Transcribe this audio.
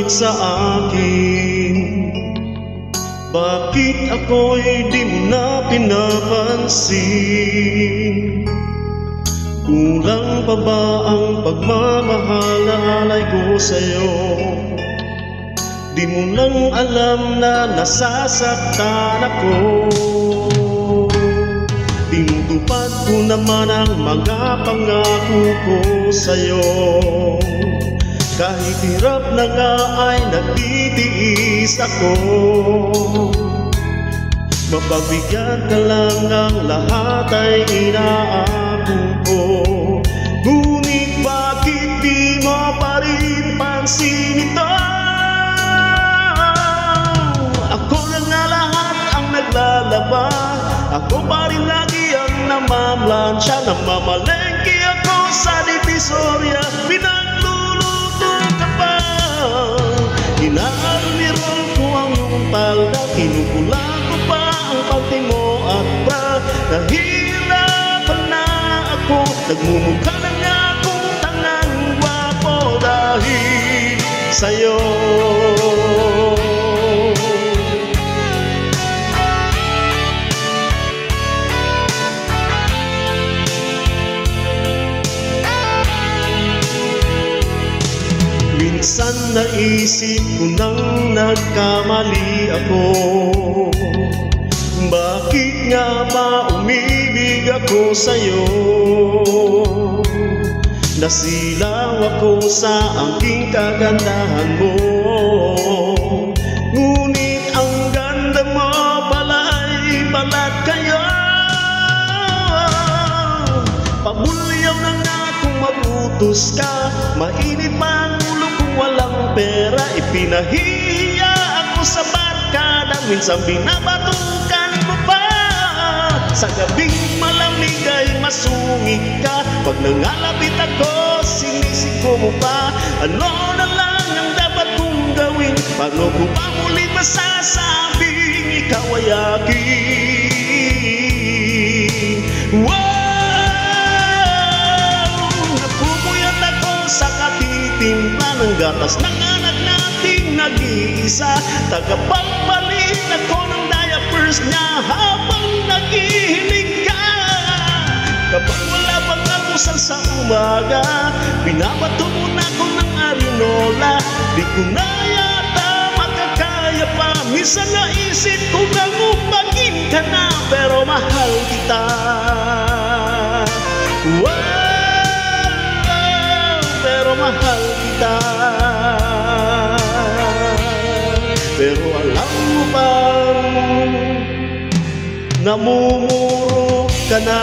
sa akin? Bakit ako'y di mo na pinapansin? Kulang pa ba ang pagmamahal-alay ko sa'yo? Di mo lang alam na nasasaktan ako. Tinutupad ko naman ang mga pangako ko sa'yo. Kahit hirap na nga ay nagtitiis ako. Mapabigyan ka lang ng lahat ay inaako ko. Ngunit bakit di mo pa rin pansin ito? Ako na nga lahat ang naglalaba. Ako pa rin lagi ang namamlansya. Namamalengke ako sa Divisoria. Pinagluluto ka pa. Inaalmirol ko ang iyong palda. Kinukula ko pa ang panty mo at bra. Nahihirapan na ako. Nagmumukha na nga akong tangang gwapo dahil sa'yo. Minsan naisip ko nang nagkamali ako. Bakit nga ba umibig ako sa'yo? Nasilaw ako sa aking kagandahan mo. Ngunit ang ganda mo pala'y balat kayo. Pabulyaw na nga kung magutos ka. Mainit pa ang ulo kung walang pera. Ipinahiya ako sa barkada. Minsan binabatukan mo pa. Sa gabing malamig ay masungit ka. Pag nangalapit ako, sinisiko mo pa. Ano na lang ang dapat kong gawin? Paano ko pa muli masasabing ikaw ay akin? Napupuyat ako sa katitimpla ng gatas ng anak nating nag-iisa. Tagapagpalit ako ng diapers niya habang naghihilig ka. Kapag wala pang almusal sa umaga, binabato mo na ako ng arinola. Di ko na yata makakaya pa. Minsan naisip ko nang umagin ka na, pero mahal kita. Pero mahal kita. Pero alam mo bang namumuro ka na?